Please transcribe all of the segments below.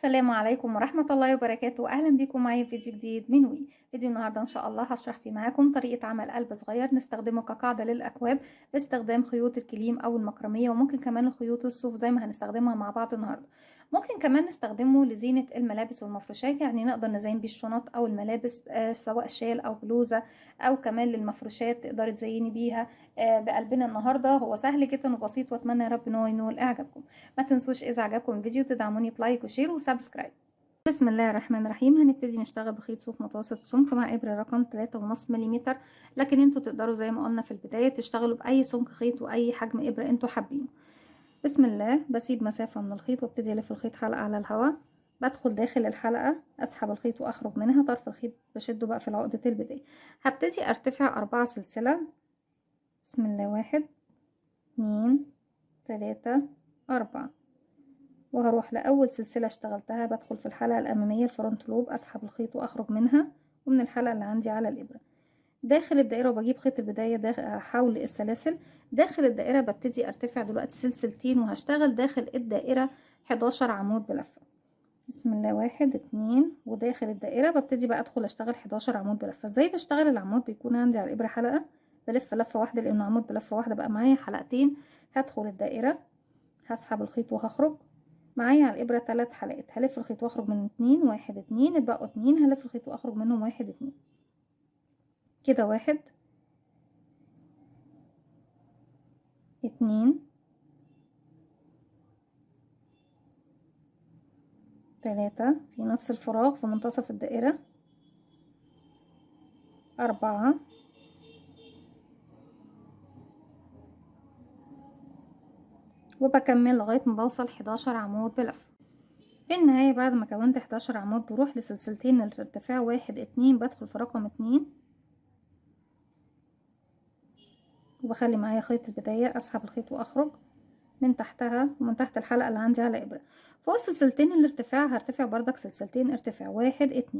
السلام عليكم ورحمة الله وبركاته. أهلا بكم معايا في فيديو جديد من وي. فيديو النهاردة إن شاء الله هشرح فيه معاكم طريقة عمل قلب صغير نستخدمه كقاعدة للأكواب باستخدام خيوط الكليم أو المكرمية، وممكن كمان الخيوط الصوف زي ما هنستخدمها مع بعض النهاردة. ممكن كمان نستخدمه لزينة الملابس والمفروشات، يعني نقدر نزين بيه الشنط أو الملابس، سواء شال أو بلوزة، أو كمان للمفروشات تقدري تزيني بيها بقلبنا. النهاردة هو سهل جدا وبسيط، وأتمنى يا رب إن هو ينول إعجابكم. ما تنسوش إذا عجبكم الفيديو تدعموني بلايك وشير وسبسكرايب. بسم الله الرحمن الرحيم. هنبتدي نشتغل بخيط صوف متوسط سمك مع إبرة رقم 3.5 ملم، لكن انتوا تقدروا زي ما قلنا في البداية تشتغلوا بأي سمك خيط وأي حجم إبرة انتوا حابينه. بسم الله. بسيب مسافة من الخيط وابتدي ألف الخيط حلقة على الهواء، بدخل داخل الحلقة أسحب الخيط وأخرج منها، طرف الخيط بشده بقى في العقدة البداية. هبتدي أرتفع 4 سلسلة. بسم الله، 1 2 3 4، وهروح لأول سلسلة اشتغلتها بدخل في الحلقة الأمامية الفرونت لوب، أسحب الخيط وأخرج منها ومن الحلقة اللي عندي على الإبرة داخل الدائرة، وبجيب خيط البداية حول السلاسل داخل الدائرة. ببتدي أرتفع دلوقتي سلسلتين وهشتغل داخل الدائرة 11 عمود بلفة. بسم الله، 1 2، وداخل الدائرة ببتدي بقى أدخل أشتغل 11 عمود بلفة. ازاي بشتغل العمود؟ بيكون عندي على الإبرة حلقة بلف لفة واحدة، لأنه عمود بلفة واحدة بقى معايا حلقتين. هدخل الدائرة، هسحب الخيط وهخرج معايا على الإبرة 3 حلقات، هلف الخيط واخرج من 2 1 2، اتبقوا 2، هلف الخيط واخرج منهم 1 2 كده. 1 2 3 في نفس الفراغ في منتصف الدائرة، 4 وبكمل لغاية ما بوصل 11 عمود بلف. في النهاية بعد ما كونت 11 عمود بروح لسلسلتين الارتفاع 1 2، بدخل في رقم 2 وبخلي معايا خيط البداية، اسحب الخيط واخرج من تحتها ومن تحت الحلقة اللي عندي على إبرة. فوق سلسلتين الارتفاع هرتفع بردك سلسلتين ارتفاع 1 2،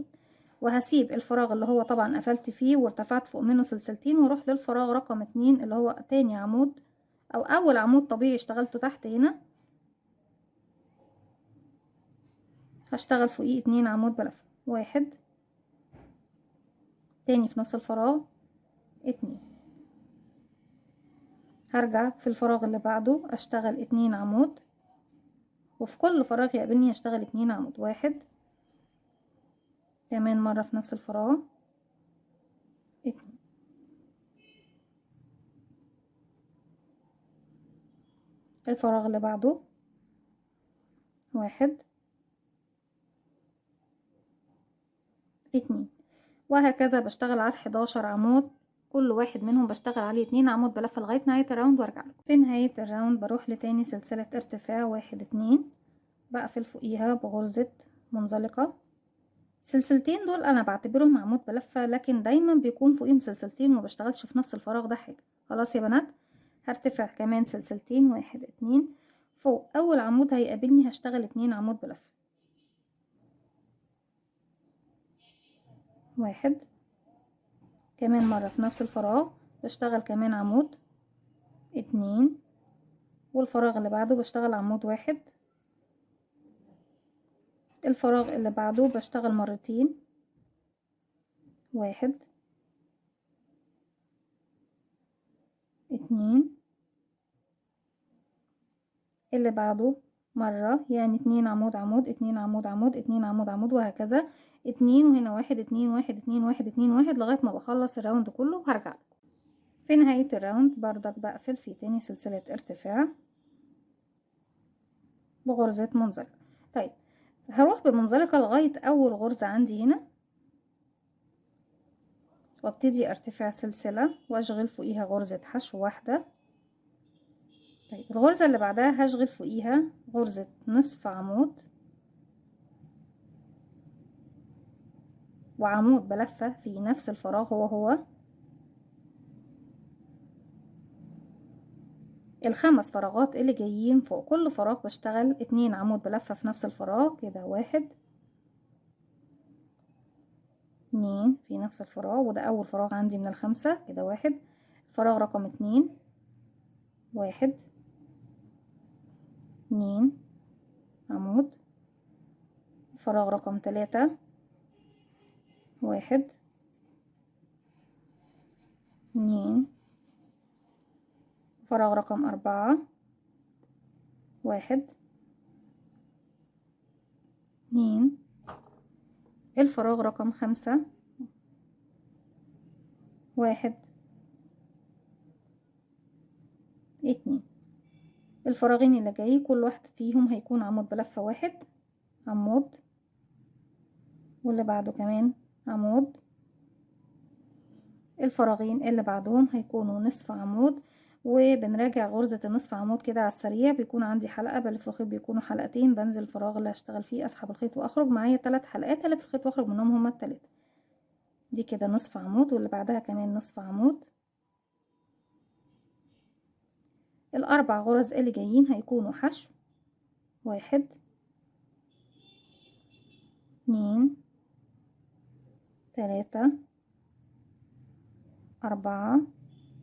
وهسيب الفراغ اللي هو طبعا قفلت فيه وارتفعت فوق منه سلسلتين، واروح للفراغ رقم 2 اللي هو تاني عمود او اول عمود طبيعي اشتغلته تحت هنا، هشتغل فوقيه 2 عمود بلف. 1 تاني في نفس الفراغ 2، هرجع في الفراغ اللي بعده اشتغل 2 عمود، وفي كل فراغ يقابلني اشتغل 2 عمود. 1 كمان مرة في نفس الفراغ 2، الفراغ اللي بعده 1 2، وهكذا بشتغل على 11 عمود، كل واحد منهم بشتغل عليه 2 عمود بلفة لغاية نهاية الراوند وارجع لكم. في نهاية الراوند بروح لتاني سلسلة ارتفاع 1 2، بقفل فوقيها بغرزة منزلقة. السلسلتين دول انا بعتبرهم عمود بلفة، لكن دايما بيكون فوقيهم سلسلتين وما بشتغلش في نفس الفراغ ده حاجة. خلاص يا بنات، هرتفع كمان سلسلتين 1 2 فوق اول عمود هيقابلني، هشتغل 2 عمود بلفة. 1 كمان مرة في نفس الفراغ بشتغل كمان عمود 2، والفراغ اللي بعده بشتغل عمود 1، الفراغ اللي بعده بشتغل مرتين 1 2، اللي بعده مرة، يعني 2 عمود عمود 2 عمود عمود 2 عمود عمود، وهكذا 2، وهنا 1 2 1 2 1 2 1 لغاية ما بخلص الراوند كله وهرجع لكم. في نهاية الراوند بردك بقفل في تاني سلسلة ارتفاع بغرزة منزلقة. طيب هروح بمنزلقة لغاية اول غرزة عندي هنا، وابتدي ارتفع سلسلة واشغل فوقيها غرزة حشو واحدة. طيب الغرزة اللي بعدها هشغل فوقيها غرزة نصف عمود وعمود بلفة في نفس الفراغ، هو الخمس فراغات اللي جايين فوق كل فراغ بشتغل 2 عمود بلفة في نفس الفراغ كده. 1 2 في نفس الفراغ، وده اول فراغ عندي من الخمسة كده. 1 فراغ رقم 2 1 2 عمود فراغ رقم 3 1 2 فراغ رقم 4 1 2 الفراغ رقم 5 1 2 الفراغين اللي جاي كل واحد فيهم هيكون عمود بلفة واحد، عمود، واللي بعده كمان عمود. الفراغين اللي بعدهم هيكونوا نصف عمود. وبنراجع غرزة النصف عمود كده على السريع. بيكون عندي حلقة بلف الخيط، بيكونوا حلقتين، بنزل الفراغ اللي هشتغل فيه، اسحب الخيط واخرج، معايا 3 حلقات الف الخيط واخرج منهم هما التلاتة. دي كده نصف عمود، واللي بعدها كمان نصف عمود. الاربع غرز اللي جايين هيكونوا حشو، 1 2 3 4.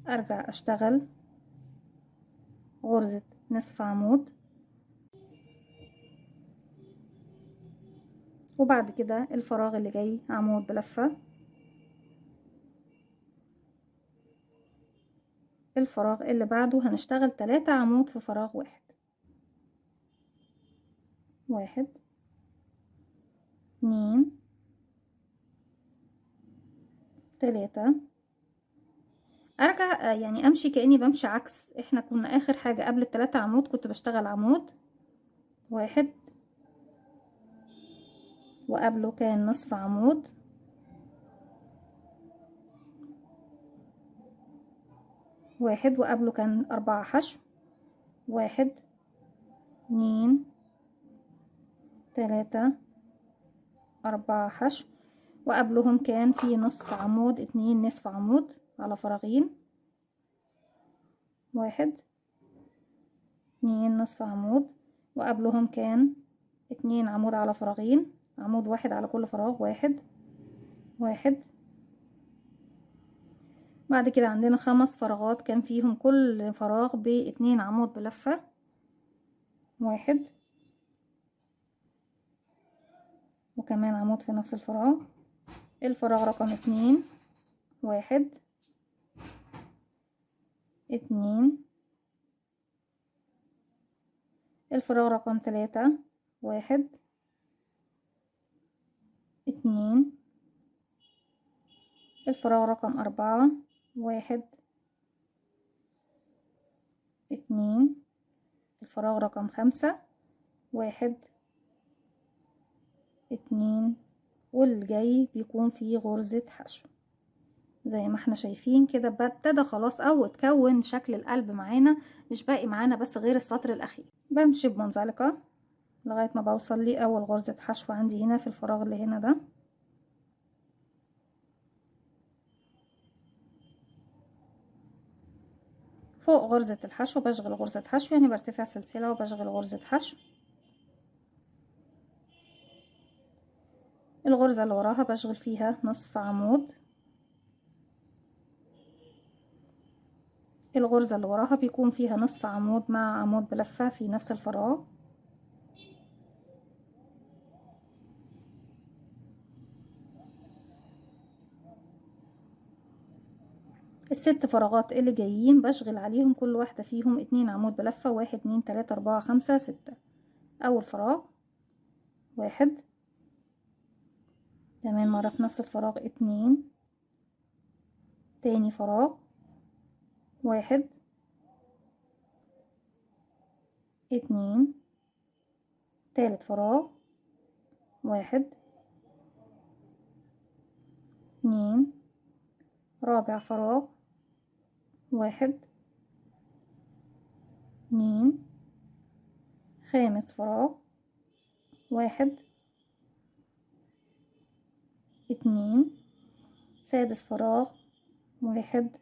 ارجع اشتغل غرزة نصف عمود، وبعد كده الفراغ اللي جاي عمود بلفة. الفراغ اللي بعده هنشتغل 3 عمود في فراغ واحد، 1 2 3. ارجع يعني امشي كأني بمشي عكس. احنا كنا اخر حاجة قبل ال3 عمود كنت بشتغل عمود 1، وقبله كان نصف عمود، واحد، وقبله كان 4 حشو، 1 2 3 4 حشو، وقبلهم كان في نصف عمود، 2 نصف عمود على فراغين، 1 2 نصف عمود، وقبلهم كان 2 عمود على فراغين، عمود واحد على كل فراغ، 1 1. بعد كده عندنا 5 فراغات كان فيهم كل فراغ ب2 عمود بلفة، 1 وكمان عمود في نفس الفراغ. الفراغ رقم 2 1 2. الفراغ رقم 3 1 2. الفراغ رقم 4 1 2. الفراغ رقم 5 1 2. والجاي بيكون فيه غرزة حشو زي ما احنا شايفين كده. ابتدى خلاص او اتكون شكل القلب معانا، مش باقي معانا بس غير السطر الاخير. بمشي بمنزلقة لغاية ما بوصل لي اول غرزة حشو عندي هنا في الفراغ اللي هنا ده. فوق غرزة الحشو بشغل غرزة حشو، يعني برتفع سلسلة وبشغل غرزة حشو. الغرزة اللي وراها بشغل فيها نصف عمود. الغرزة اللي وراها بيكون فيها نصف عمود مع عمود بلفة في نفس الفراغ. ال6 فراغات اللي جايين بشغل عليهم كل واحدة فيهم 2 عمود بلفة، 1 2 3 4 5 6. اول فراغ 1، كمان مرة في نفس الفراغ 2، تاني فراغ 1 2، تالت فراغ 1 2، رابع فراغ 1 2، خامس فراغ 1 2، سادس فراغ 1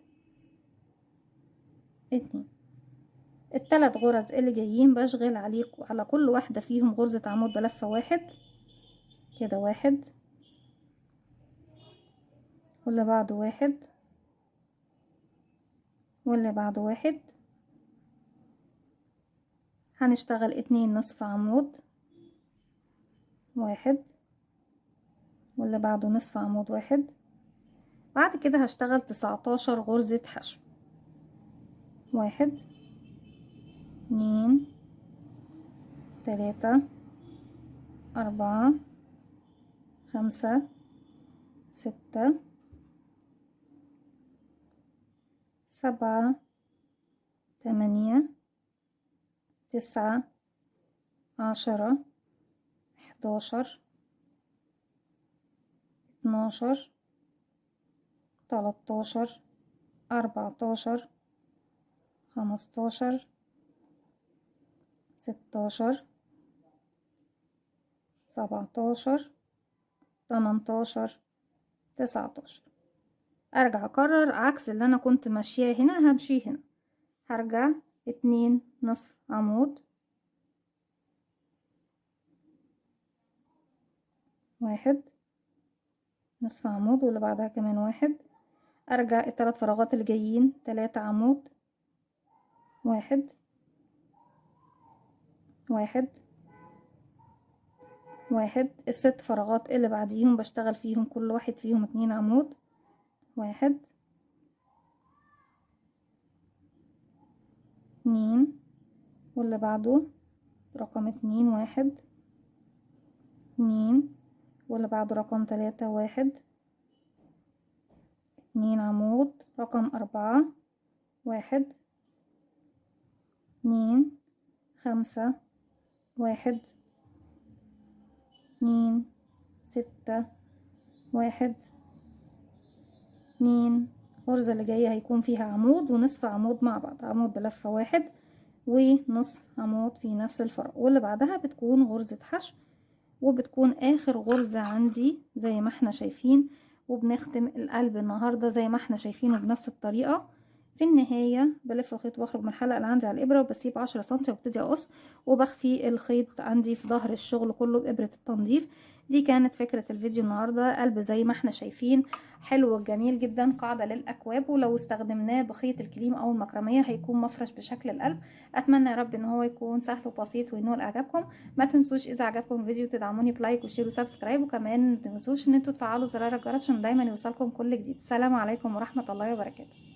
2. ال3 غرز اللي جايين بشغل على كل واحدة فيهم غرزة عمود بلفة 1 كده، 1 واللي بعده 1 واللي بعده 1. هنشتغل 2 نصف عمود 1 واللي بعده نصف عمود 1. بعد كده هشتغل 19 غرزة حشو. 1 2 3 4 5 6 7 8 9 10 11 12 13 14 15 16 17 18 19. ارجع اكرر عكس اللي انا كنت ماشياه هنا، همشي هنا هرجع 2 نصف عمود 1 نصف عمود واللي بعدها كمان 1. ارجع ال3 فراغات اللي جايين 3 عمود 1 1 1. ال6 فراغات اللي بعديهم بشتغل فيهم كل واحد فيهم 2 عمود 1 2 واللي بعده رقم 2 1 2 واللي بعده رقم 3 1 2 عمود رقم 4 1 2 5 1 2 6 1 2. الغرزة اللي جاية هيكون فيها عمود ونصف عمود مع بعض، عمود بلفة 1 ونصف عمود في نفس الفراغ، واللي بعدها بتكون غرزة حشو وبتكون اخر غرزة عندي زي ما احنا شايفين. وبنختم القلب النهاردة زي ما احنا شايفينه بنفس الطريقة. في النهاية بلف الخيط واخرج من الحلقة اللي عندي على الابرة وبسيب 10 سنتي وابتدي اقص وبخفي الخيط عندي في ظهر الشغل كله بابرة التنظيف. دي كانت فكرة الفيديو النهاردة، قلب زي ما احنا شايفين حلو وجميل جدا، قاعدة للاكواب، ولو استخدمناه بخيط الكريم او المكرمية هيكون مفرش بشكل القلب. اتمنى يا رب ان هو يكون سهل وبسيط وينول اعجابكم. ما تنسوش اذا عجبكم الفيديو تدعموني بلايك وشير وسبسكرايب، وكمان ما تنسوش ان انتوا تفعلوا زرار الجرس عشان دايما يوصلكم كل جديد. السلام عليكم ورحمة الله وبركاته.